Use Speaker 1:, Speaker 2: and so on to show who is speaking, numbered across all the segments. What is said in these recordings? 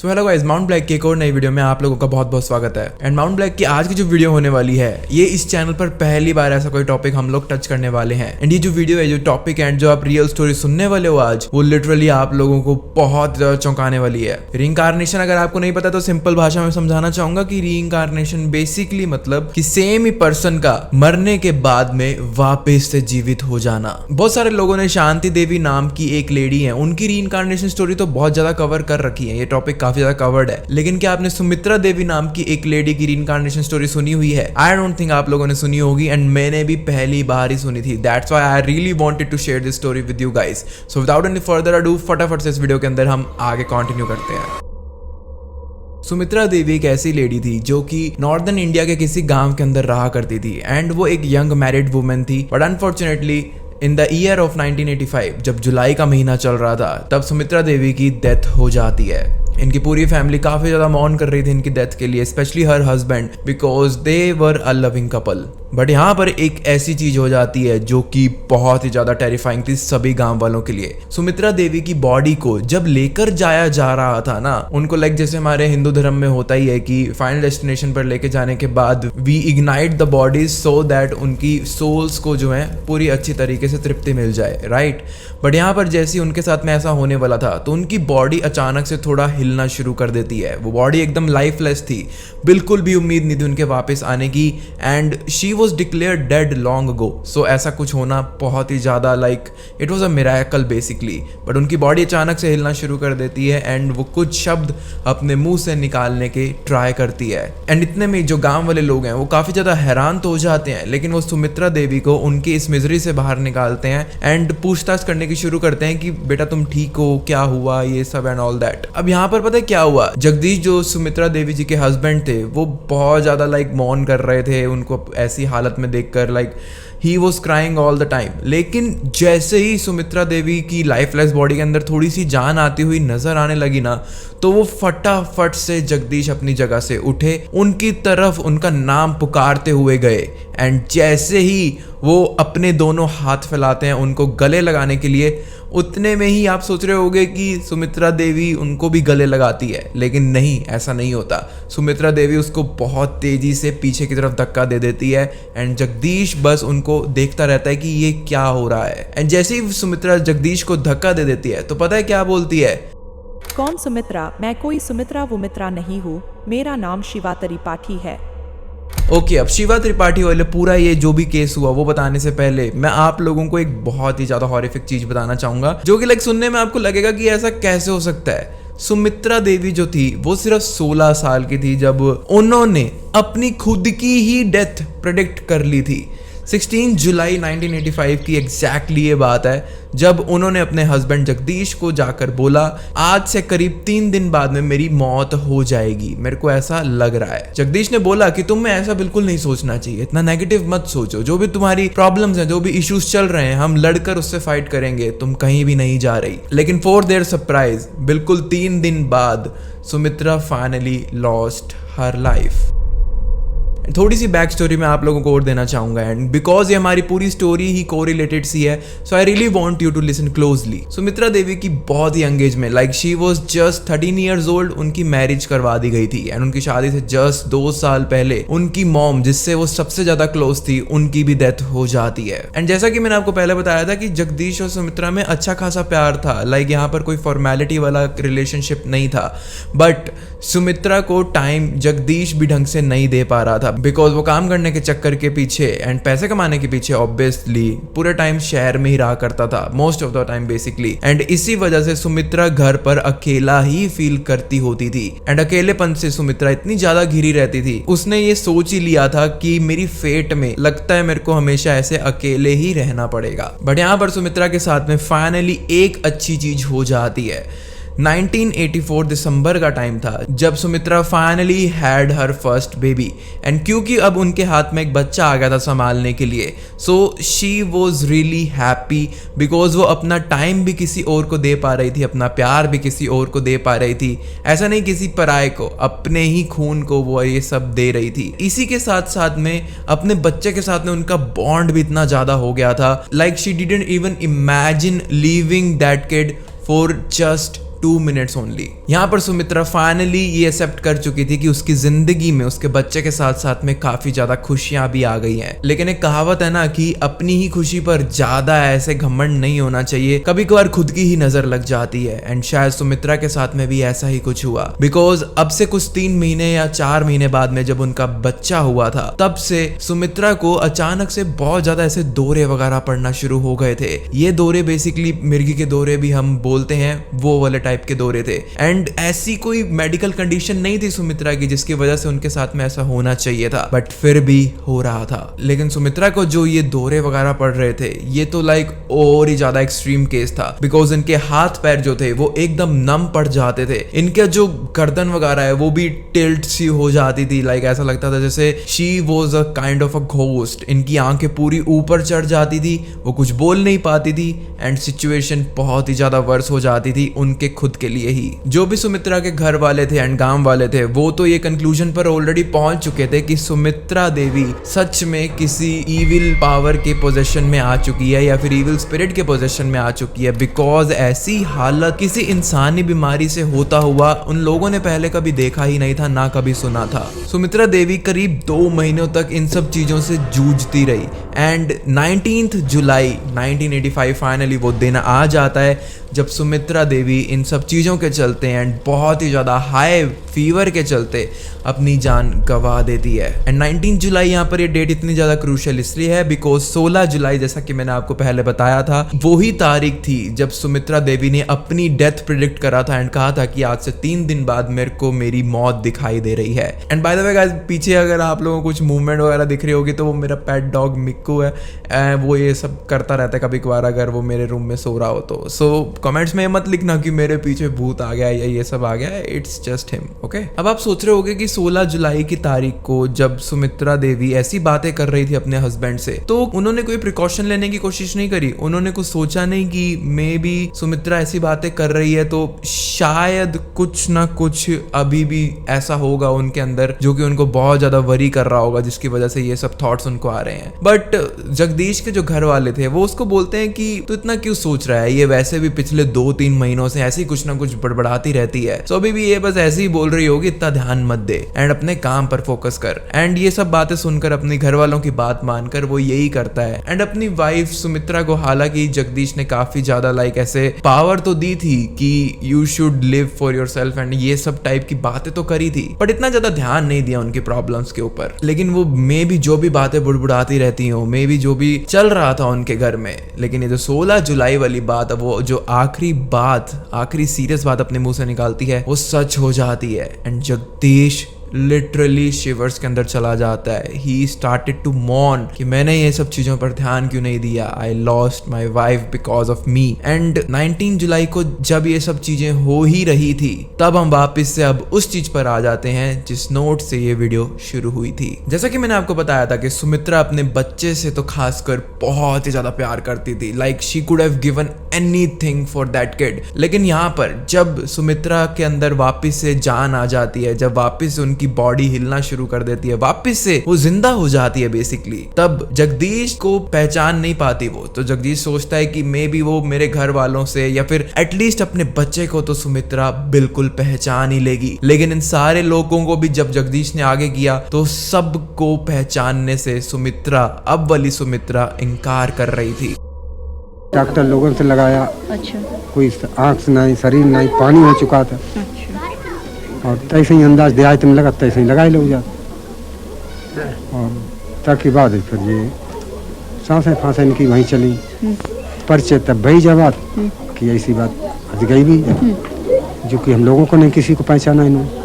Speaker 1: So hello guys, mount black की एक और नई वीडियो में आप लोगों का बहुत बहुत स्वागत है। एंड माउंट ब्लैक की आज की जो वीडियो होने वाली है, ये इस चैनल पर पहली बार ऐसा कोई टॉपिक हम लोग टच करने वाले हैं। एंड ये जो वीडियो है, जो टॉपिक एंड जो आप रियल स्टोरी सुनने वाले हो आज, वो लिटरली आप लोगों को बहुत ज्यादा चौंकाने वाली है। रीइंकार्नेशन अगर आपको नहीं पता तो सिंपल भाषा में समझाना चाहूंगा कि रीइंकार्नेशन बेसिकली मतलब कि सेम ही पर्सन का मरने के बाद में वापस से जीवित हो जाना। बहुत सारे लोगों ने शांति देवी नाम की एक लेडी है, उनकी रीइंकार्नेशन स्टोरी तो बहुत ज्यादा कवर कर रखी है, ये टॉपिक काफी ज्यादा कवर्ड है। लेकिन क्या आपने सुमित्रा देवी नाम की एक लेडी की रीइंकार्नेशन स्टोरी सुनी हुई है? आई डोंट थिंक आप लोगों ने सुनी होगी, एंड मैंने भी पहली बार ही सुनी थी। That's why I really wanted to share this story with you guys. So without any further ado, फटाफट से इस वीडियो के अंदर हम आगे कंटिन्यू करते हैं। सुमित्रा देवी एक ऐसी लेडी थी जो कि नॉर्दर्न इंडिया के किसी गांव के अंदर रहा करती थी, एंड वो एक यंग मैरिड वुमेन थी। But unfortunately in the year of 1985, जब जुलाई का महीना चल रहा था, तब सुमित्रा देवी की डेथ हो जाती है। इनकी पूरी फैमिली काफी ज्यादा मौन कर रही थी इनकी डेथ के लिए, specially her husband, because they were a loving couple. But यहाँ पर एक ऐसी चीज हो जाती है जो कि बहुत ही ज्यादा टेरिफाइंग थी सभी गांव वालों के लिए। सुमित्रा देवी की बॉडी को जब लेकर जाया जा रहा था ना, उनको लाइक जैसे हमारे हिंदू धर्म में होता ही है कि फाइनल डेस्टिनेशन पर लेके जाने के बाद we ignite the bodies so that उनकी सोल्स को जो है पूरी अच्छी तरीके से तृप्ति मिल जाए, राइट। बट यहाँ पर जैसे उनके साथ में ऐसा होने वाला था, तो उनकी बॉडी अचानक से थोड़ा हिलना शुरू कर देती है। वो बॉडी एकदम लाइफलेस थी, बिल्कुल भी उम्मीद नहीं थी उनके वापस आने की, and she was declared dead long ago. So ऐसा कुछ होना बहुत ही ज्यादा like it was a miracle basically. But उनकी बॉडी अचानक से हिलना शुरू कर देती है, एंड वो कुछ शब्द अपने मुंह से निकालने के ट्राई करती है। एंड इतने में जो गांव वाले लोग हैं वो काफी ज्यादा हैरान तो हो जाते हैं, लेकिन वो सुमित्रा देवी को उनकी इस मिजरी से बाहर निकालते हैं एंड पूछताछ करने की शुरू करते हैं कि बेटा तुम ठीक हो, क्या हुआ, ये सब एंड ऑल दैट। अब यहाँ पर पता है क्या हुआ? जगदीश जो सुमित्रा देवी जी के हस्बैंड थे, वो बहुत ज्यादा लाइक मौन कर रहे थे उनको ऐसी हालत में देखकर, like he was crying all the time. लेकिन जैसे ही सुमित्रा देवी की लाइफलेस बॉडी के अंदर थोड़ी सी जान आती हुई नजर आने लगी ना, तो वो फटाफट से जगदीश अपनी जगह से उठे, उनकी तरफ उनका नाम पुकारते हुए गए। एंड जैसे ही वो अपने दोनों हाथ फैलाते हैं उनको गले लगाने के लिए, उतने में ही आप सोच रहे होगे कि सुमित्रा देवी उनको भी गले लगाती है, लेकिन नहीं, ऐसा नहीं होता। सुमित्रा देवी उसको बहुत तेजी से पीछे की तरफ धक्का दे देती है, एंड जगदीश बस उनको देखता रहता है कि ये क्या हो रहा है। एंड जैसे ही सुमित्रा जगदीश को धक्का दे देती है, तो पता है क्या बोलती है?
Speaker 2: कौन सुमित्रा? मैं कोई सुमित्रा वुमित्रा नहीं हूँ, मेरा नाम शिवा त्रिपाठी है।
Speaker 1: ओके, अब शिवा त्रिपाठी वाले पूरा ये जो भी केस हुआ वो बताने से पहले मैं आप लोगों को एक बहुत ही ज्यादा हॉरिफिक चीज बताना चाहूंगा, जो कि लाइक सुनने में आपको लगेगा कि ऐसा कैसे हो सकता है। सुमित्रा देवी जो थी वो सिर्फ 16 साल की थी जब उन्होंने अपनी खुद की ही डेथ प्रेडिक्ट कर ली थी। 16 जुलाई 1985 की एग्जैक्टली ये बात है जब उन्होंने अपने हस्बैंड जगदीश को जाकर बोला, आज से करीब 3 दिन बाद में मेरी मौत हो जाएगी, मेरे को ऐसा लग रहा है। जगदीश ने बोला कि तुम्हें ऐसा बिल्कुल नहीं सोचना चाहिए, इतना नेगेटिव मत सोचो, जो भी तुम्हारी प्रॉब्लम्स हैं, जो भी इश्यूज चल रहे हैं, हम लड़कर उससे फाइट करेंगे, तुम कहीं भी नहीं जा रही। लेकिन फॉर देयर सरप्राइज, बिल्कुल 3 दिन बाद Sumitra finally lost her life. थोड़ी सी बैक स्टोरी मैं आप लोगों को और देना चाहूंगा, एंड बिकॉज ये हमारी पूरी स्टोरी ही कोरिलेटेड सी है, so I really want you to listen closely. Sumitra Devi की बहुत ही यंग एज में, like she was just 13 years old, उनकी मैरिज करवा दी गई थी। एंड उनकी शादी से जस्ट 2 साल पहले उनकी मॉम, जिससे वो सबसे ज्यादा क्लोज थी, उनकी भी डेथ हो जाती है। एंड जैसा कि मैंने आपको पहले बताया था कि जगदीश और सुमित्रा में अच्छा खासा प्यार था, लाइक यहाँ पर कोई फॉर्मेलिटी वाला रिलेशनशिप नहीं था। बट सुमित्रा को टाइम जगदीश भी ढंग से नहीं दे पा रहा था, बिकॉज वो काम करने के चक्कर के पीछे एंड पैसे कमाने के पीछे ऑब्वियसली पूरे टाइम शहर में ही रहा करता था, most of the time basically. And इसी वजह से सुमित्रा घर पर अकेला ही फील करती होती थी, एंड अकेलेपन से सुमित्रा इतनी ज्यादा घिरी रहती थी, उसने ये सोच ही लिया था कि मेरी फेट में लगता है मेरे को हमेशा ऐसे अकेले ही रहना पड़ेगा। बट यहाँ पर सुमित्रा के साथ में फाइनली एक अच्छी चीज हो जाती है। 1984 दिसंबर का टाइम था जब Sumitra finally had her first baby, and क्योंकि अब उनके हाथ में एक बच्चा आ गया था संभालने के लिए, so she was really happy, because वो अपना टाइम भी किसी और को दे पा रही थी, अपना प्यार भी किसी और को दे पा रही थी। ऐसा नहीं किसी पराये को, अपने ही खून को वो ये सब दे रही थी। इसी के साथ साथ में अपने बच्चे के साथ में उनका बॉन्ड भी इतना ज्यादा हो गया था, like she didn't even imagine leaving that kid for just 2 minutes only. यहाँ पर सुमित्रा फाइनली ये एक्सेप्ट कर चुकी थी कि उसकी जिंदगी में उसके बच्चे के साथ साथ में काफी ज्यादा खुशियां भी आ गई हैं। लेकिन एक कहावत है ना कि अपनी ही खुशी पर ज्यादा ऐसे घमंड नहीं होना चाहिए, कभी कभार खुद की ही नजर लग जाती है। एंड शायद सुमित्रा के साथ में भी ऐसा ही कुछ हुआ, बिकॉज अब से कुछ 3 महीने या 4 महीने बाद में जब उनका बच्चा हुआ था, तब से सुमित्रा को अचानक से बहुत ज्यादा ऐसे दौरे वगैरह पड़ना शुरू हो गए थे। ये दौरे बेसिकली मिर्गी के दौरे भी हम बोलते हैं, वो वाले टाइप के दौरे थे। एंड ऐसी कोई मेडिकल कंडीशन नहीं थी सुमित्रा की जिसकी वजह से उनके साथ में ऐसा होना चाहिए था, बट फिर भी हो रहा था। लेकिन सुमित्रा को जो ये दौरे वगैरह पड़ रहे थे, ये तो लाइक और ही ज्यादा एक्सट्रीम केस था, बिकॉज इनके हाथ पैर जो थे वो एकदम नम पड़ जाते थे। इनके जो गर्दन वगैरह है वो भी टिल्ट सी हो जाती थी, लाइक ऐसा लगता था जैसे she was a kind of a ghost. इनकी आंखें पूरी ऊपर चढ़ जाती थी, वो कुछ बोल नहीं पाती थी, एंड सिचुएशन बहुत ही ज्यादा वर्स हो जाती थी उनके खुद के लिए ही। जो भी सुमित्रा के घर वाले थे एंड गांव वाले थे, वो तो ये कंक्लूजन पर ऑलरेडी पहुंच चुके थे कि सुमित्रा देवी सच में किसी इविल पावर के पोजीशन में आ चुकी है या फिर इविल स्पिरिट के पोजीशन में आ चुकी है, बिकॉज ऐसी हालत किसी इंसानी बीमारी से होता हुआ उन लोगों ने पहले कभी देखा ही नहीं था, ना कभी सुना था। सुमित्रा देवी करीब 2 महीनों तक इन सब चीजों से जूझती रही, एंड 19 जुलाई 1985 फाइनली वो दिन आ जाता है जब सुमित्रा देवी इन सब चीज़ों के चलते एंड बहुत ही ज़्यादा हाई फीवर के चलते अपनी जान गंवा देती है। एंड 19 जुलाई यहाँ पर ये डेट इतनी ज़्यादा क्रूशियल इसलिए है बिकॉज 16 जुलाई जैसा कि मैंने आपको पहले बताया था, वही तारीख थी जब सुमित्रा देवी ने अपनी डेथ प्रिडिक्ट करा था एंड कहा था कि आज से 3 दिन बाद मेरे को मेरी मौत दिखाई दे रही है। And by the way guys, पीछे अगर आप लोगों को कुछ मूवमेंट वगैरह दिख रही होगी तो वो मेरा पेट डॉग मिक्कू है, वो ये सब करता रहता है कभी कभार अगर वो मेरे रूम में सो रहा हो तो। सो कमेंट्स में मत लिखना कि मेरे पीछे भूत आ गया या ये सब आ गया, इट्स जस्ट हिम, ओके। अब आप सोच रहे होगे कि 16 जुलाई की तारीख को जब सुमित्रा देवी ऐसी बातें कर रही थी अपने हस्बैंड से, तो उन्होंने कोई प्रिकॉशन लेने की कोशिश नहीं करी, उन्होंने कुछ सोचा नहीं कि मे बी सुमित्रा ऐसी बातें कर रही है तो शायद कुछ ना कुछ अभी भी ऐसा होगा उनके अंदर जो कि उनको बहुत ज्यादा वरी कर रहा होगा, जिसकी वजह से ये सब थॉट्स उनको आ रहे हैं। बट जगदीश के जो घर वाले थे वो उसको बोलते हैं कि तू इतना क्यों सोच रहा है, ये वैसे भी पिछले 2-3 महीनों से ऐसी कुछ ना कुछ बड़बड़ाती रहती है, सो अभी भी ये बस ऐसे ही बोल रही होगी, इतना ध्यान मत दे एंड अपने काम पर फोकस कर। एंड ये सब बातें सुनकर अपनी घर वालों की बात मानकर वो यही करता है। एंड अपनी वाइफ सुमित्रा को हालांकि जगदीश ने काफी ज्यादा लाइक ऐसे पावर तो दी थी कि you should live for yourself and ये सब टाइप की बातें तो करी थी, बट इतना ज्यादा ध्यान नहीं दिया उनकी प्रॉब्लम्स के ऊपर। लेकिन वो मे भी जो भी बातें बुड़बुड़ाती रहती हो, मे भी जो भी चल रहा था उनके घर में, लेकिन ये जो 16 जुलाई वाली बात, वो जो आखिरी सीरियस बात अपने मुंह से निकालती है वो सच हो जाती है। एंड जगदीश लिटरली शिवर्स के अंदर चला जाता है। ही स्टार्टेड टू मॉर्न कि मैंने ये सब चीजों पर ध्यान क्यों नहीं दिया, I lost my wife because of me. And 19 जुलाई को जब ये सब चीजें हो ही रही थी, तब हम वापस से अब उस चीज पर आ जाते हैं जिस नोट से ये वीडियो शुरू हुई थी। जैसा कि मैंने आपको बताया था कि सुमित्रा अपने बच्चे से तो खासकर बहुत ही ज्यादा प्यार करती थी, like she could have given anything for that kid. लेकिन यहाँ पर जब सुमित्रा के अंदर वापस से जान आ जाती है, जब वापस से उनकी बॉडी हिलना शुरू कर देती है, वापस से वो जिंदा हो जाती है बेसिकली, तब जगदीश को पहचान नहीं पाती वो। तो जगदीश सोचता है कि मे बी वो मेरे घर वालों से या फिर एटलीस्ट अपने बच्चे को तो सुमित्रा बिल्कुल पहचान ही लेगी। लेकिन इन सारे लोगों को भी जब जगदीश ने आगे किया तो सबको पहचानने से सुमित्रा, अब वाली सुमित्रा, इनकार कर रही थी।
Speaker 3: डॉक्टर लोगों से लगाया,
Speaker 4: अच्छा
Speaker 3: कोई आँख नहीं, शरीर नहीं, पानी हो चुका था,
Speaker 4: अच्छा
Speaker 3: और तैसे ही अंदाज दिया तुम लगा, तैसे ही लगा ही लोग जाते। और तक के बाद फिर ये सांसें फांसें इनकी वहीं चली, परिचय तब भई जवाब कि ऐसी बात आज गई भी, जो कि हम लोगों को नहीं किसी को पहचाना इन्होंने।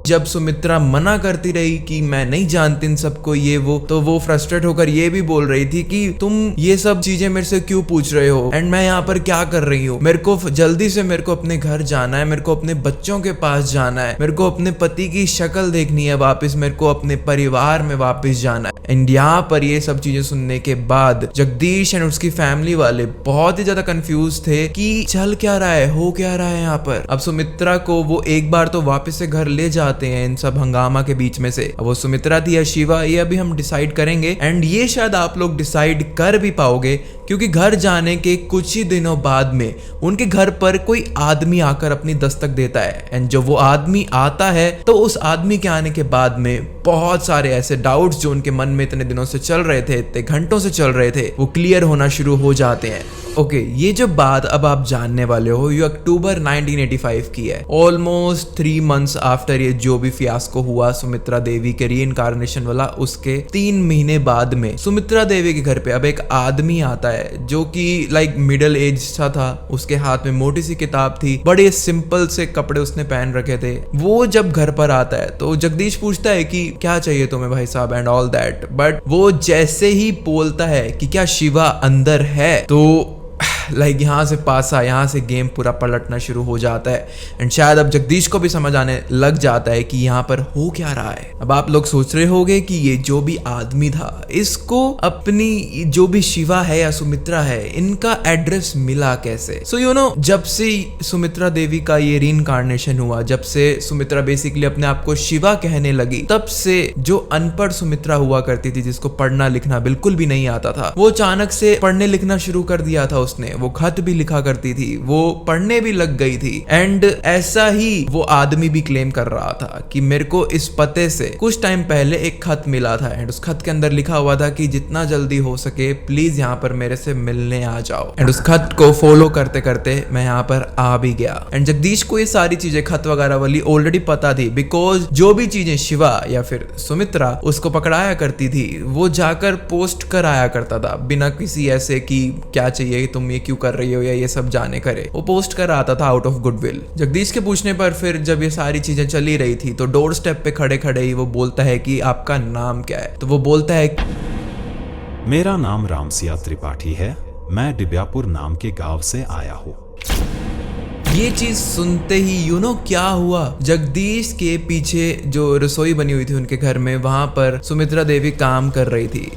Speaker 1: जब सुमित्रा मना करती रही कि मैं नहीं जानती इन सबको ये वो, तो वो फ्रस्ट्रेट होकर ये भी बोल रही थी कि तुम ये सब चीजें मेरे से क्यों पूछ रहे हो एंड मैं यहाँ पर क्या कर रही हूँ, मेरे को जल्दी से मेरे को अपने घर जाना है, मेरे को अपने बच्चों के पास जाना है, मेरे को अपने पति की शक्ल देखनी है वापस, मेरे को अपने परिवार में वापस जाना है। एंड यहाँ पर ये सब चीजें सुनने के बाद जगदीश एंड उसकी फैमिली वाले बहुत ही ज्यादा कंफ्यूज थे कि चल क्या रहा है, हो क्या रहा है यहाँ पर। अब सुमित्रा को वो एक बार तो वापस से घर ले जाते जाते हैं इन सब हंगामा के बीच में से। अब वो सुमित्रा थी या शिवा, ये अभी हम डिसाइड करेंगे, एंड ये शायद आप लोग डिसाइड कर भी पाओगे, क्योंकि घर जाने के कुछ ही दिनों बाद में उनके घर पर कोई आदमी आकर अपनी दस्तक देता है। एंड जब वो आदमी आता है तो उस आदमी के आने के बाद में बहुत सारे ऐसे डाउट्स जो उनके मन में इतने दिनों से चल रहे थे, इतने घंटों से चल रहे थे, वो क्लियर होना शुरू हो जाते हैं। ओके, ये जो बात अब आप जानने वाले हो ये अक्टूबर 1985 की है, ऑलमोस्ट 3 months आफ्टर ये जो भी फियास्को हुआ सुमित्रा देवी के रीइंकार्नेशन वाला, उसके 3 महीने बाद में सुमित्रा देवी के घर पे अब एक आदमी आता है जो कि लाइक मिडिल एज सा था। उसके हाथ में मोटी सी किताब थी, बड़े सिंपल से कपड़े उसने पहन रखे थे। वो जब घर पर आता है तो जगदीश पूछता है कि क्या चाहिए तुम्हें भाई साहब एंड ऑल दैट, बट वो जैसे ही बोलता है कि क्या शिवा अंदर है, तो लाइक यहाँ से पासा, यहाँ से गेम पूरा पलटना शुरू हो जाता है। एंड शायद अब जगदीश को भी समझ आने लग जाता है कि यहाँ पर हो क्या रहा है। अब आप लोग सोच रहे होंगे कि ये जो भी आदमी था, इसको अपनी जो भी शिवा है या सुमित्रा है, इनका एड्रेस मिला कैसे। सो यू नो, जब से सुमित्रा देवी का ये रीइंकार्नेशन हुआ, जब से सुमित्रा बेसिकली अपने आप को शिवा कहने लगी, तब से जो अनपढ़ सुमित्रा हुआ करती थी, जिसको पढ़ना लिखना बिल्कुल भी नहीं आता था, वो अचानक से पढ़ने लिखना शुरू कर दिया था। उसने वो खत भी लिखा करती थी, वो पढ़ने भी लग गई थी। एंड ऐसा ही वो आदमी भी क्लेम कर रहा था कि मेरे को इस पते से कुछ टाइम पहले एक खत मिला था, एंड उस खत के अंदर लिखा हुआ था कि जितना जल्दी हो सके प्लीज यहाँ पर मेरे से मिलने आ जाओ। एंड उस खत को फॉलो करते करते मैं यहाँ पर आ भी गया। एंड जगदीश को ये सारी चीजें खत वगैरह वाली ऑलरेडी पता थी, बिकॉज जो भी चीजें शिवा या फिर सुमित्रा उसको पकड़ाया करती थी, वो जाकर पोस्ट कराया करता था, बिना किसी ऐसे कि क्या चाहिए, तुम ये क्यों कर रही हो या ये सब जाने करे, वो पोस्ट कर रहा था आउट ऑफ गुडविल। जगदीश के पूछने पर फिर जब ये सारी चीजें चली रही थी तो डोर स्टेप पे खड़े खड़े ही वो बोलता है कि आपका नाम क्या है। तो वो बोलता है
Speaker 4: मेरा नाम रामसिया त्रिपाठी है, मैं डिब्यापुर नाम के गांव से आया हूँ।
Speaker 1: ये चीज सुनते ही यू नो क्या हुआ, जगदीश के पीछे जो रसोई बनी हुई थी उनके घर में, वहां पर सुमित्रा देवी काम कर रही थी,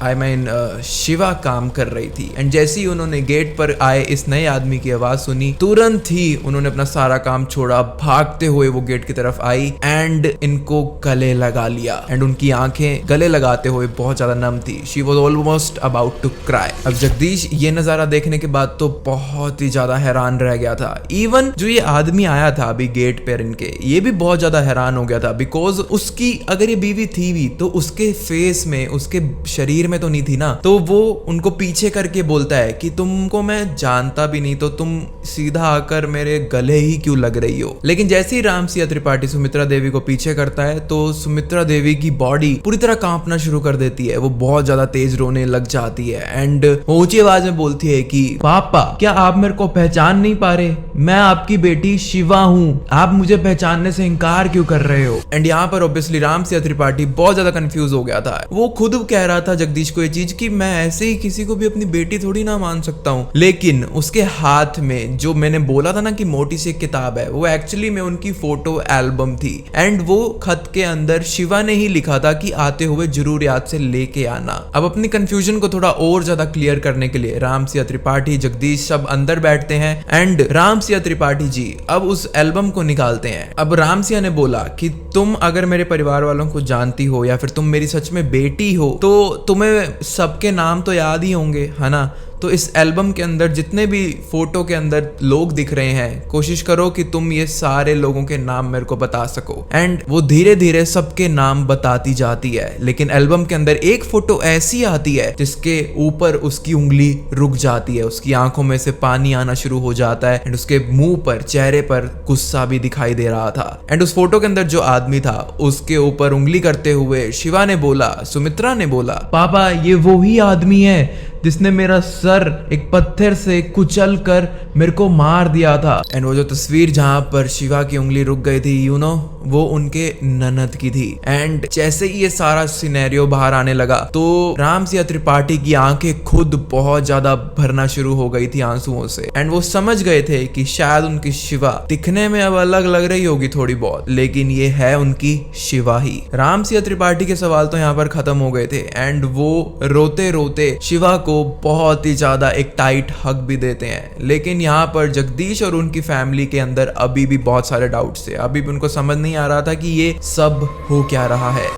Speaker 1: आई मीन शिवा काम कर रही थी। एंड जैसे ही उन्होंने गेट पर आए इस नए आदमी की आवाज सुनी, तुरंत ही उन्होंने अपना सारा काम छोड़ा, भागते हुए वो गेट की तरफ आई एंड इनको गले लगा लिया। एंड उनकी आंखें गले लगाते हुए बहुत ज्यादा नम थी, she was almost about to cry. अब जगदीश ये नजारा देखने के बाद तो बहुत ही ज्यादा हैरान रह गया था। इवन जो ये आदमी आया था अभी गेट पर इनके, ये भी बहुत ज्यादा हैरान हो गया था, बिकॉज उसकी अगर ये बीवी थी भी तो उसके फेस में, उसके शरीर में तो नहीं थी ना। तो वो उनको पीछे करके बोलता है कि तुमको मैं जानता भी नहीं, तो तुम सीधा आकर मेरे गले ही क्यों लग रही हो। लेकिन जैसे ही रामसिया त्रिपाठी सुमित्रा देवी को पीछे करता है तो सुमित्रा देवी की बॉडी पूरी तरह कांपना शुरू कर देती है, वो बहुत ज्यादा तेज रोने लग जाती है। एंड वो ऊंची आवाज में बोलती है कि पापा, क्या आप मेरे को पहचान नहीं पा रहे? मैं आपकी बेटी शिवा हूँ, आप मुझे पहचानने से इनकार क्यों कर रहे हो? एंड यहाँ पर ऑब्वियसली रामसिया त्रिपाठी बहुत ज्यादा कंफ्यूज हो गया था। वो खुद कह रहा था जगदीश को ये चीज कि मैं ऐसे ही किसी को भी अपनी बेटी थोड़ी ना मान सकता हूँ। लेकिन उसके हाथ में जो मैंने बोला था ना कि मोटी सी किताब है, वो एक्चुअली में उनकी फोटो एल्बम थी। एंड वो खत के अंदर शिवा ने ही लिखा था कि आते हुए जरूर याद से लेके आना। अब अपनी कंफ्यूजन को थोड़ा और ज्यादा क्लियर करने के लिए रामसिया त्रिपाठी, जगदीश सब अंदर बैठते हैं एंड रामसिया त्रिपाठी जी अब उस एल्बम को निकालते हैं। अब रामसिया ने बोला कि तुम अगर मेरे परिवार वालों को जानती हो या फिर तुम मेरी सच में बेटी हो तो तुम्हें सबके नाम तो याद ही होंगे, है ना? तो इस एल्बम के अंदर जितने भी फोटो के अंदर लोग दिख रहे हैं, कोशिश करो कि तुम ये सारे लोगों के नाम मेरे को बता सको। एंड वो धीरे धीरे सबके नाम बताती जाती है, लेकिन एल्बम के अंदर एक फोटो ऐसी आती है जिसके ऊपर उसकी उंगली रुक जाती है, उसकी आंखों में से पानी आना शुरू हो जाता है एंड उसके मुंह पर, चेहरे पर गुस्सा भी दिखाई दे रहा था। एंड उस फोटो के अंदर जो आदमी था उसके ऊपर उंगली करते हुए शिवा ने बोला, सुमित्रा ने बोला, पापा ये वो ही आदमी है जिसने मेरा सर एक पत्थर से कुचल कर मेरे को मार दिया था। एंड वो जो तस्वीर जहां पर शिवा की उंगली रुक गई थी, यू नो, वो उनके ननद की थी। एंड जैसे ही ये सारा सिनेरियो बाहर आने लगा तो रामसिया त्रिपाठी की आंखें खुद बहुत ज्यादा भरना शुरू हो गई थी आंसुओं से। एंड वो समझ गए थे कि शायद उनकी शिवा दिखने में अब अलग लग रही होगी थोड़ी बहुत, लेकिन ये है उनकी शिवा ही। रामसिया त्रिपाठी के सवाल तो यहाँ पर खत्म हो गए थे एंड वो रोते रोते शिवा को को बहुत ही ज्यादा एक टाइट हग भी देते हैं। लेकिन यहाँ पर जगदीश और उनकी फैमिली के अंदर अभी भी बहुत सारे डाउट्स थे। अभी भी उनको समझ नहीं आ रहा था कि ये सब हो क्या रहा है।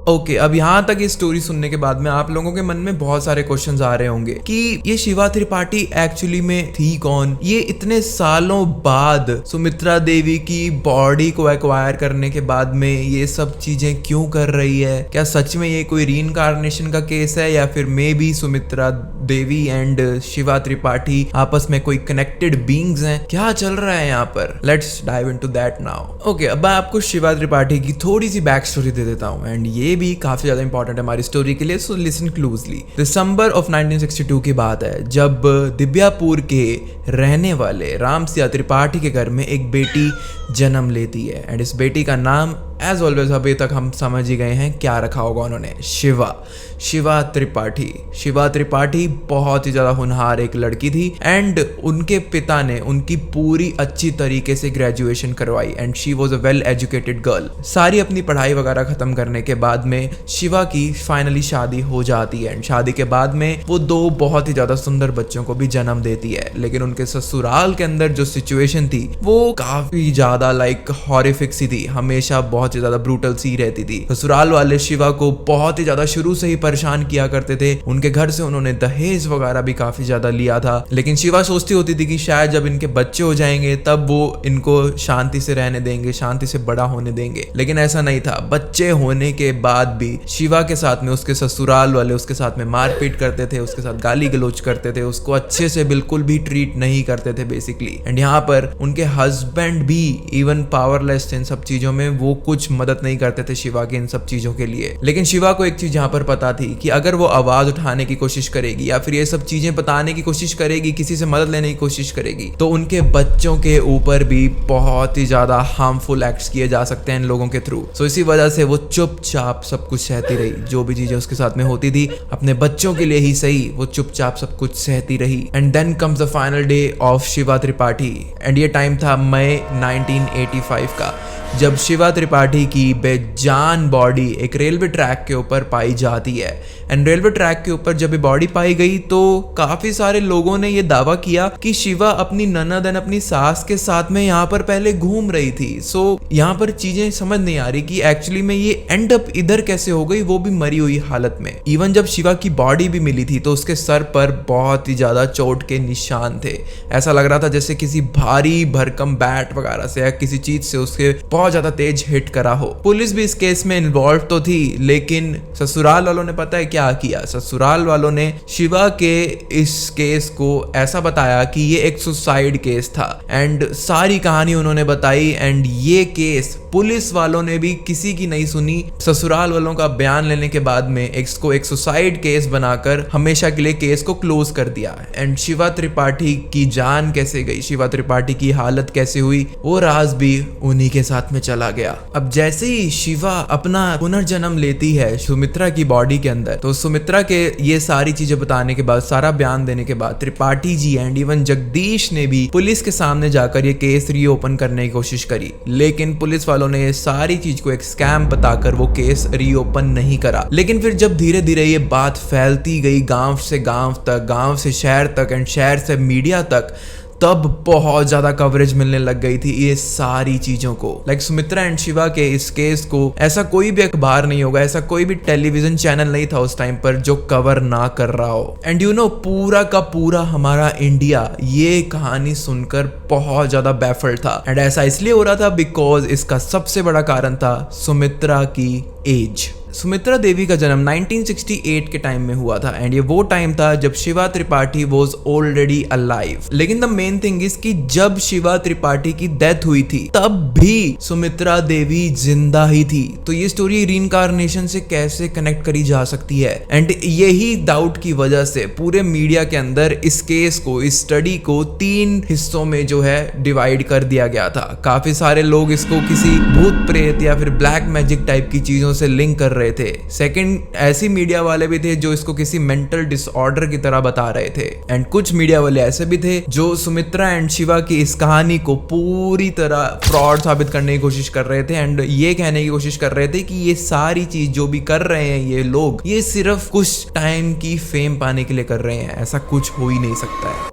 Speaker 1: ओके, अब यहाँ तक ये स्टोरी सुनने के बाद में आप लोगों के मन में बहुत सारे क्वेश्चंस आ रहे होंगे कि ये शिवा त्रिपाठी एक्चुअली में थी कौन। ये इतने सालों बाद सुमित्रा देवी की बॉडी को एक्वायर करने के बाद में ये सब चीजें क्यों कर रही है। क्या सच में ये कोई रीइंकार्नेशन का केस है या फिर may be Sumitra Devi and Shiva Tripathi आपस में कोई कनेक्टेड बीइंग्स हैं। क्या चल रहा है यहाँ पर, let's dive into that now. Okay, अब मैं आपको शिवा त्रिपाठी की थोड़ी सी बैक स्टोरी दे देता हूँ एंड ये भी काफी ज्यादा इंपॉर्टेंट है हमारी स्टोरी के लिए, so listen closely. December of 1962 की बात है जब दिव्यापुर के रहने वाले राम सिया त्रिपाठी के घर में एक बेटी जन्म लेती है एंड इस बेटी का नाम एज ऑलवेज अभी तक हम समझ ही गए हैं क्या रखा होगा उन्होंने, शिवा त्रिपाठी। शिवा त्रिपाठी बहुत ही ज्यादा होनहार एक लड़की थी एंड उनके पिता ने उनकी पूरी अच्छी तरीके से ग्रेजुएशन करवाई and she was a well educated girl. सारी अपनी पढ़ाई वगैरह खत्म करने के बाद में शिवा की फाइनली शादी हो जाती है एंड शादी के बाद में वो 2 बहुत ही ज्यादा सुंदर बच्चों को भी जन्म देती है। लेकिन उनके ससुराल के अंदर जो सिचुएशन थी वो काफी ज्यादा लाइक हॉरिफिक सी थी, हमेशा बहुत ही ज्यादा ब्रूटल सी रहती थी। ससुराल वाले शिवा को बहुत ही ज्यादा शुरू से ही परेशान किया करते थे। उनके घर से उन्होंने दहेज वगैरह भी काफी ज्यादा लिया था। लेकिन शिवा सोचती होती थी कि शायद जब इनके बच्चे हो जाएंगे तब वो इनको शांति से रहने देंगे, शांति से बड़ा होने देंगे। लेकिन ऐसा नहीं था। बच्चे होने के बाद भी शिवा के साथ में उसके ससुराल वाले उसके साथ में मारपीट करते थे, उसके साथ गाली गलौज करते थे, उसको अच्छे से बिल्कुल भी ट्रीट नहीं करते थे बेसिकली। एंड यहाँ पर उनके हस्बैंड भी इवन पावरलेस थे इन सब चीजों में, वो कुछ मदद नहीं करते थे शिवा के इन सब चीजों के लिए। लेकिन शिवा को एक चीज यहाँ पर पता थी कि अगर वो आवाज उठाने की कोशिश करेगी या फिर ये सब चीजें बताने की कोशिश करेगी, किसी से मदद लेने की कोशिश करेगी, तो उनके बच्चों के ऊपर भी बहुत ही ज्यादा हार्मफुल एक्ट्स किए जा सकते हैं इन लोगों के थ्रू। सो इसी वजह से वो चुपचाप सब कुछ सहती रही। जो भी चीजें उसके साथ में होती थी अपने बच्चों के लिए ही सही, वो चुपचाप सब कुछ सहती रही। And then comes the final day of Shiva Tripathi and ये टाइम था मई 1985 का, जब शिवा त्रिपाठी की बेजान बॉडी एक रेलवे ट्रैक के ऊपर पाई जाती है। एंड रेलवे ट्रैक के ऊपर जब ये बॉडी पाई गई तो काफी सारे लोगों ने ये दावा किया कि शिवा अपनी ननद एंड अपनी सास के साथ में यहाँ पर पहले घूम रही थी। सो यहाँ पर चीजें समझ नहीं आ रही कि एक्चुअली में ये एंड अप इधर कैसे हो गई, वो भी मरी हुई हालत में। इवन जब शिवा की बॉडी भी मिली थी तो उसके सर पर बहुत ही ज्यादा चोट के निशान थे। ऐसा लग रहा था जैसे किसी भारी भरकम बैट वगैरह से या किसी चीज से उसके बहुत ज्यादा तेज हिट करा हो। पुलिस भी इस केस में इन्वॉल्व तो थी, लेकिन ससुराल वालों ने पता है क्या किया। ससुराल वालों ने शिवा के इस केस को ऐसा बताया कि ये एक सुसाइड केस था एंड सारी कहानी उन्होंने बताई। एंड ये केस पुलिस वालों ने भी किसी की नहीं सुनी। ससुराल वालों का बयान लेने के बाद में इसको एक सुसाइड केस बनाकर हमेशा के लिए केस को क्लोज कर दिया। एंड शिवा त्रिपाठी की जान कैसे गई, शिवा त्रिपाठी की हालत कैसे हुई, वो राज भी उन्हीं के साथ में चला गया। अब जैसे ही शिवा अपना पुनर्जन्म लेती है सुमित्रा की बॉडी के अंदर, तो सुमित्रा के ये सारी चीजें बताने के बाद, सारा बयान देने के बाद त्रिपाठी जी एंड इवन जगदीश ने भी पुलिस के सामने जाकर ये केस रीओपन करने की कोशिश करी। लेकिन पुलिस वालों ने ये सारी चीज को एक स्कैम बताकर वो केस रीओपन नहीं करा। लेकिन फिर जब धीरे धीरे ये बात फैलती गई गांव से गांव तक, गांव से शहर तक एंड शहर से मीडिया तक, तब बहुत ज्यादा कवरेज मिलने लग गई थी ये सारी चीजों को। लाइक सुमित्रा एंड शिवा के इस केस को ऐसा कोई भी अखबार नहीं होगा, ऐसा कोई भी टेलीविजन चैनल नहीं था उस टाइम पर जो कवर ना कर रहा हो। एंड यू नो पूरा का पूरा हमारा इंडिया ये कहानी सुनकर बहुत ज्यादा बैफल्ड था। एंड ऐसा इसलिए हो रहा था बिकॉज इसका सबसे बड़ा कारण था सुमित्रा की एज। सुमित्रा देवी का जन्म 1968 के टाइम में हुआ था एंड ये वो टाइम था जब Shiva Tripathi was already alive. लेकिन द मेन थिंग इज कि जब शिवा त्रिपाठी की डेथ हुई थी तब भी सुमित्रा देवी जिंदा ही थी। तो ये स्टोरी रीइंकार्नेशन से कैसे कनेक्ट करी जा सकती है? एंड यही डाउट की वजह से पूरे मीडिया के अंदर इस केस को, इस स्टडी को 3 हिस्सों में जो है डिवाइड कर दिया गया था। काफी सारे लोग इसको किसी भूत प्रेत या फिर ब्लैक मैजिक टाइप की चीजों से लिंक कर रहे रहे थे। सेकंड, ऐसी मीडिया वाले भी थे जो इसको किसी मेंटल डिसऑर्डर की तरह बता रहे थे, एंड कुछ मीडिया वाले ऐसे भी थे जो सुमित्रा एंड शिवा की इस कहानी को पूरी तरह फ्रॉड साबित करने की कोशिश कर रहे थे, एंड ये कहने की कोशिश कर रहे थे कि ये सारी चीज जो भी कर रहे हैं ये लोग, ये सिर्फ कुछ टाइम की फेम पाने के लिए कर रहे हैं, ऐसा कुछ हो ही नहीं सकता है।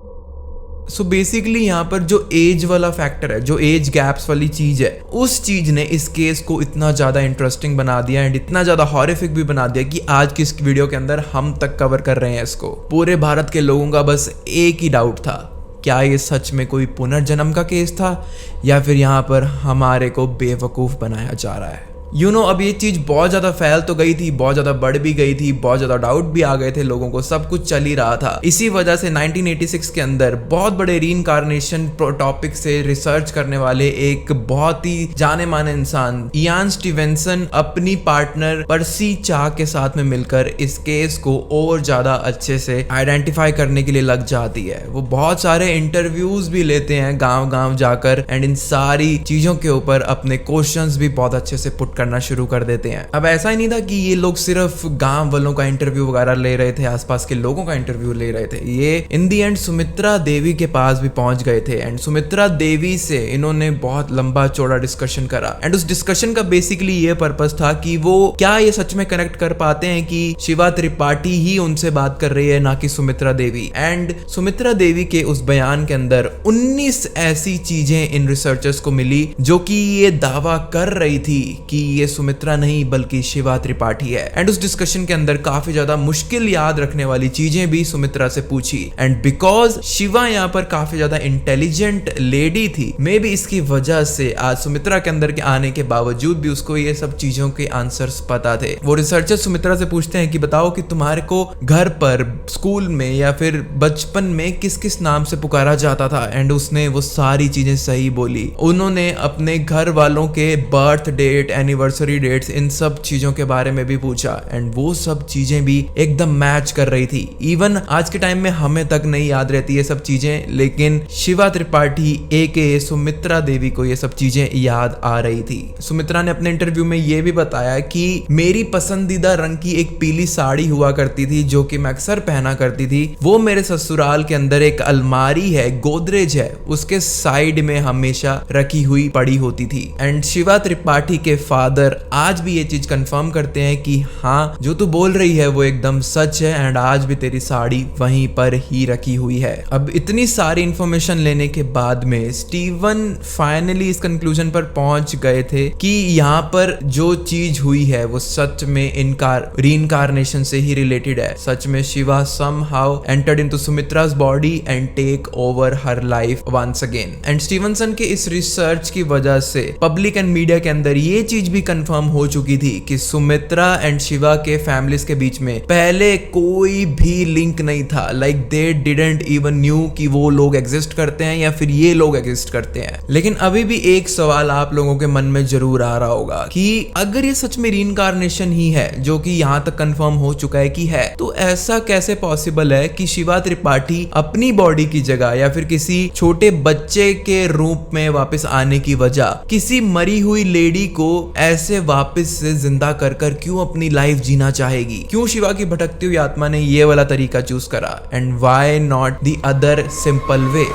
Speaker 1: सो बेसिकली यहाँ पर जो एज वाला फैक्टर है, जो एज गैप्स वाली चीज है, उस चीज ने इस केस को इतना ज्यादा इंटरेस्टिंग बना दिया एंड इतना ज्यादा हॉरिफिक भी बना दिया कि आज की इस वीडियो के अंदर हम तक कवर कर रहे हैं इसको। पूरे भारत के लोगों का बस एक ही डाउट था, क्या ये सच में कोई पुनर्जन्म का केस था या फिर यहाँ पर हमारे को बेवकूफ बनाया जा रहा है। अब ये चीज बहुत ज्यादा फैल तो गई थी, बहुत ज्यादा बढ़ भी गई थी, बहुत ज्यादा डाउट भी आ गए थे लोगों को, सब कुछ चल ही रहा था। इसी वजह से 1986 के अंदर बहुत बड़े रीइंकार्नेशन टॉपिक से रिसर्च करने वाले एक बहुत ही जाने माने इंसान इयान स्टीवेंसन अपनी पार्टनर पर्सी चा के साथ में मिलकर इस केस को और ज्यादा अच्छे से आइडेंटिफाई करने के लिए लग जाती है। वो बहुत सारे इंटरव्यूज भी लेते हैं गांव गांव जाकर, एंड इन सारी चीजों के ऊपर अपने क्वेश्चंस भी बहुत अच्छे से पुट करना शुरू कर देते हैं। अब ऐसा ही नहीं था कि ये लोग सिर्फ गांव वालों का इंटरव्यू वगैरह ले रहे थे, आसपास के लोगों का इंटरव्यू ले रहे थे, ये इन दी एंड सुमित्रा देवी के पास भी पहुंच गए थे, एंड सुमित्रा देवी से इन्होंने बहुत लंबा चौड़ा डिस्कशन करा, एंड उस डिस्कशन का बेसिकली ये पर्पस था कि वो क्या ये सच में कनेक्ट कर पाते हैं कि शिवा त्रिपाठी ही उनसे बात कर रही है, ना कि सुमित्रा देवी। एंड सुमित्रा देवी के उस बयान के अंदर 19 ऐसी चीजें इन रिसर्चर्स को मिली जो कि ये दावा कर रही थी कि ये सुमित्रा नहीं बल्कि शिवा त्रिपाठी है। एंड उस डिस्कशन के अंदर काफी ज्यादा मुश्किल याद रखने वाली चीजें भी सुमित्रा से पूछी, एंड बिकॉज शिवा यहाँ पर काफी ज्यादा इंटेलिजेंट लेडी थी, मे बी इसकी वजह से आज सुमित्रा के अंदर के आने के बावजूद भी उसको ये सब चीजों के आंसर्स पता थे। वो रिसर्चर सुमित्रा से पूछते हैं कि बताओ कि तुम्हारे को घर पर, स्कूल में या फिर बचपन में किस किस नाम से पुकारा जाता था, एंड उसने वो सारी चीजें सही बोली। उन्होंने अपने घर वालों के बर्थ डेट, एनिवर्सरी डेट्स, इन सब चीजों के बारे में भी पूछा, एंड वो सब चीजें भी एकदम मैच कर रही थी। इवन आज के टाइम में हमें तक नहीं याद रहती ये सब चीजें, लेकिन शिवा त्रिपाठी एके सुमित्रा देवी को ये सब चीजें याद आ रही थी। सुमित्रा ने अपने इंटरव्यू में ये भी बताया कि मेरी पसंदीदा रंग की एक पीली साड़ी हुआ करती थी जो कि मैं अक्सर पहना करती थी, वो मेरे ससुराल के अंदर एक अलमारी है, गोदरेज है, उसके साइड में हमेशा रखी हुई पड़ी होती थी। एंड शिवा त्रिपाठी के फादर आज भी ये चीज कंफर्म करते हैं कि हाँ जो तू बोल रही है वो एकदम सच है, एंड आज भी तेरी साड़ी वहीं पर ही रखी हुई है। अब इतनी सारी इंफॉर्मेशन लेने के बाद में स्टीवन फाइनली इस कंक्लूजन पर पहुंच गए थे कि यहाँ पर जो चीज हुई है वो सच में रीइंकार्नेशन से ही रिलेटेड है। सच में Shiva somehow entered into सुमित्रा's body and take over her life once again। And Stevenson के इस रिसर्च की वजह से पब्लिक एंड मीडिया के अंदर ये चीज भी कंफर्म हो चुकी थी कि सुमित्रा एंड शिवा के फैमिलीज के बीच में पहले कोई भी लिंक नहीं था। Like they didn't even new कि वो लोग एग्जिस्ट करते हैं या फिर ये लोग एग्जिस्ट करते हैं। लेकिन अभी भी एक सवाल आप लोगों के मन में जरूर आ रहा होगा कि अगर ये सच में रीइंकार्नेशन ही है, जो कि यहाँ तक कंफर्म हो चुका है कि है, तो ऐसा कैसे पॉसिबल है कि शिवा त्रिपाठी अपनी बॉडी की जगह या फिर किसी छोटे बच्चे के रूप में वापस आने की वजह किसी मरी हुई लेडी को ऐसे वापस से जिंदा कर कर क्यों अपनी लाइफ जीना चाहेगी? क्यों शिवा की भटकती हुई आत्मा ने ये वाला तरीका चूज करा? And why not the other simple way?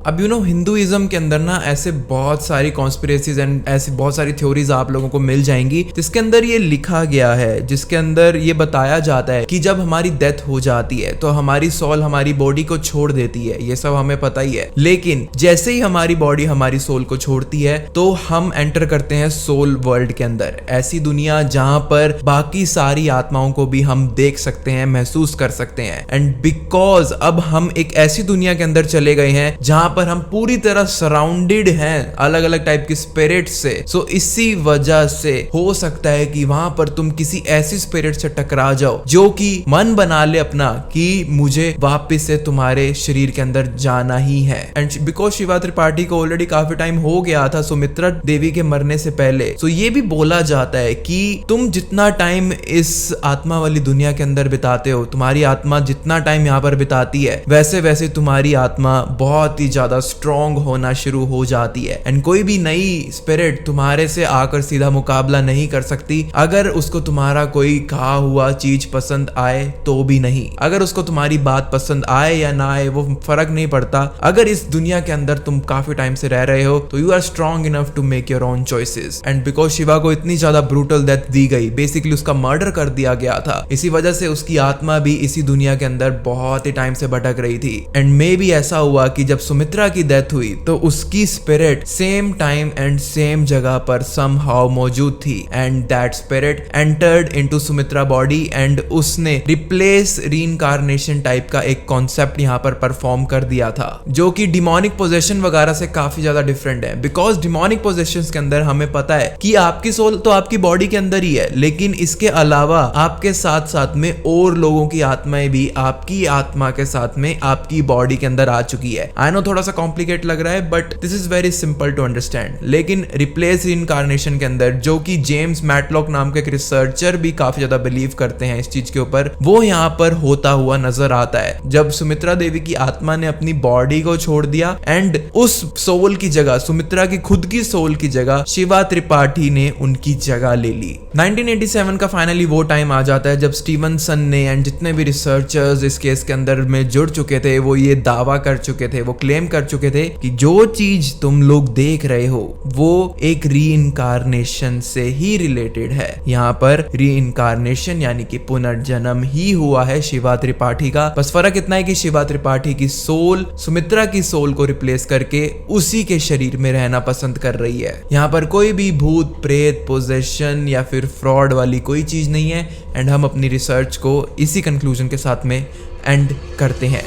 Speaker 1: अब हिंदुइज्म के अंदर ना ऐसे बहुत सारी कॉन्स्पिरेसीज एंड ऐसी बहुत सारी थ्योरीज आप लोगों को मिल जाएंगी जिसके अंदर ये लिखा गया है, जिसके अंदर ये बताया जाता है कि जब हमारी डेथ हो जाती है तो हमारी सोल हमारी बॉडी को छोड़ देती है। ये सब हमें पता ही है, लेकिन जैसे ही हमारी बॉडी हमारी सोल को छोड़ती है तो हम एंटर करते हैं सोल वर्ल्ड के अंदर, ऐसी दुनिया जहां पर बाकी सारी आत्माओं को भी हम देख सकते हैं, महसूस कर सकते हैं। एंड बिकॉज अब हम एक ऐसी दुनिया के अंदर चले गए हैं जहां पर हम पूरी तरह सराउंडेड हैं अलग अलग टाइप की स्पिरिट से, सो इसी वजह से हो सकता है कि वहां पर तुम किसी ऐसी स्पिरिट से टकरा जाओ जो कि मन बना ले अपना कि मुझे वापस से तुम्हारे शरीर के अंदर जाना ही है। एंड बिकॉज शिवा त्रिपाठी को ऑलरेडी काफी टाइम हो गया था सुमित्रा देवी के मरने से पहले, सो ये भी बोला जाता है कि तुम जितना टाइम इस आत्मा वाली दुनिया के अंदर बिताते हो, तुम्हारी आत्मा जितना टाइम यहाँ पर बिताती है, वैसे वैसे तुम्हारी आत्मा बहुत ही ज्यादा स्ट्रॉन्ग होना शुरू हो जाती है। एंड कोई भी नई स्पिरिट तुम्हारे से आकर सीधा मुकाबला नहीं कर सकती, अगर उसको तुम्हारा कोई कहा हुआ चीज पसंद आए तो भी नहीं। अगर उसको तुम्हारी बात पसंद आए या ना आए वो फर्क नहीं पड़ता। अगर इस दुनिया के अंदर तुम काफी टाइम से रह रहे हो तो you are strong enough to make your own choices. And because Shiva को इतनी ज्यादा ब्रूटल डेथ दी गई, बेसिकली उसका मर्डर कर दिया गया था, इसी वजह से उसकी आत्मा भी इसी दुनिया के अंदर बहुत ही टाइम से भटक रही थी। एंड मे भी ऐसा हुआ कि जब सुमित्रा की डेथ हुई तो उसकी spirit same time and same जगह पर समहाउ मौजूद थी। And that spirit entered into Sumitra body and उसने रिप्लेस रीइंकार्नेशन टाइप का एक कॉन्सेप्ट यहाँ पर परफॉर्म कर दिया था, जो कि डिमोनिक पोजेशन वगैरह से काफी ज्यादा डिफरेंट है। बिकॉज डिमोनिक पोजेशंस के अंदर हमें पता है कि आपकी सोल तो आपकी बॉडी के अंदर ही है, लेकिन इसके अलावा आपके साथ साथ में और लोगों की आत्माएं भी आपकी आत्मा के साथ में आपकी बॉडी के अंदर आ चुकी है। आई नो थोड़ा सा कॉम्प्लिकेट लग रहा है but this is very simple to understand. लेकिन रिप्लेस रीइंकार्नेशन के अंदर, जो कि जेम्स मैटलॉक नाम के एक रिसर्चर भी काफी ज्यादा बिलीव करते हैं इस चीज के ऊपर, वो यहाँ पर होता हुआ नजर आता है। जब सुमित्रा देवी की आत्मा ने अपनी बॉडी को छोड़ दिया एंड उस सोल की जगह, सुमित्रा की खुद की सोल की जगह शिवा त्रिपाठी ने उनकी जगह ले ली। 1987 का फाइनली वो टाइम आ जाता है जब स्टीवनसन ने एंड जितने भी रिसर्चर्स इस केस के अंदर में जुड़ चुके थे वो ये दावा कर चुके थे, वो क्लेम कर चुके थे कि जो चीज तुम लोग देख रहे हो वो एक रीइंकार्नेशन से ही रिलेटेड है। यहाँ पर रीइंकार्नेशन यानी कि पुनर्जन्म ही हुआ है शिवा त्रिपाठी का। बस फर्क इतना है कि शिवा त्रिपाठी की सोल सुमित्रा की सोल को रिप्लेस करके उसी के शरीर में रहना पसंद कर रही है। यहाँ पर कोई भी भूत प्रेत पोजेशन या फिर फ्रॉड वाली कोई चीज नहीं है। एंड हम अपनी रिसर्च को इसी कंक्लूजन के साथ में एंड करते हैं।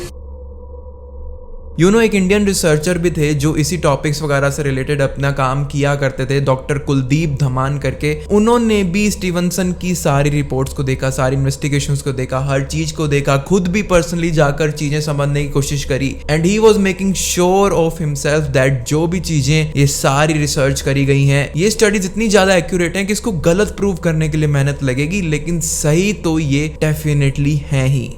Speaker 1: एक इंडियन रिसर्चर भी थे जो इसी टॉपिक्स वगैरह से रिलेटेड अपना काम किया करते थे, डॉक्टर कुलदीप धमान करके। उन्होंने भी स्टीवनसन की सारी रिपोर्ट्स को देखा, सारी इन्वेस्टिगेशंस को देखा, हर चीज को देखा, खुद भी पर्सनली जाकर चीजें समझने की कोशिश करी। And he was making sure of himself that जो भी चीजें ये सारी रिसर्च करी गई हैं, ये स्टडीज इतनी ज्यादा एक्यूरेट हैं कि इसको गलत प्रूव करने के लिए मेहनत लगेगी, लेकिन सही तो ये डेफिनेटली है ही।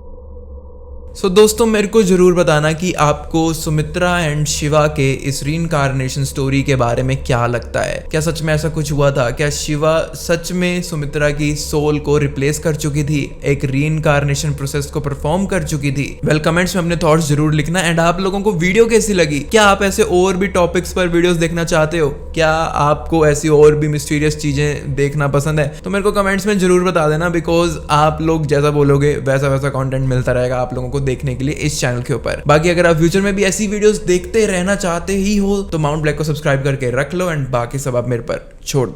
Speaker 1: सो दोस्तों मेरे को जरूर बताना कि आपको सुमित्रा एंड शिवा के इस रीइंकार्नेशन स्टोरी के बारे में क्या लगता है। क्या सच में ऐसा कुछ हुआ था? क्या शिवा सच में सुमित्रा की सोल को रिप्लेस कर चुकी थी, एक रीइंकार्नेशन प्रोसेस को परफॉर्म कर चुकी थी? वेल कमेंट्स में अपने थॉट्स जरूर लिखना। एंड आप लोगों को वीडियो कैसी लगी? क्या आप ऐसे और भी टॉपिक्स पर वीडियोस देखना चाहते हो? क्या आपको ऐसी और भी मिस्टीरियस चीजें देखना पसंद है? तो मेरे को कमेंट्स में जरूर बता देना, बिकॉज आप लोग जैसा बोलोगे वैसा वैसा कंटेंट मिलता रहेगा आप लोगों को देखने के लिए इस चैनल के ऊपर। बाकी अगर आप फ्यूचर में भी ऐसी वीडियोस देखते रहना चाहते ही हो तो माउंट ब्लैक को सब्सक्राइब करके रख लो एंड बाकी सब आप मेरे पर छोड़ दो।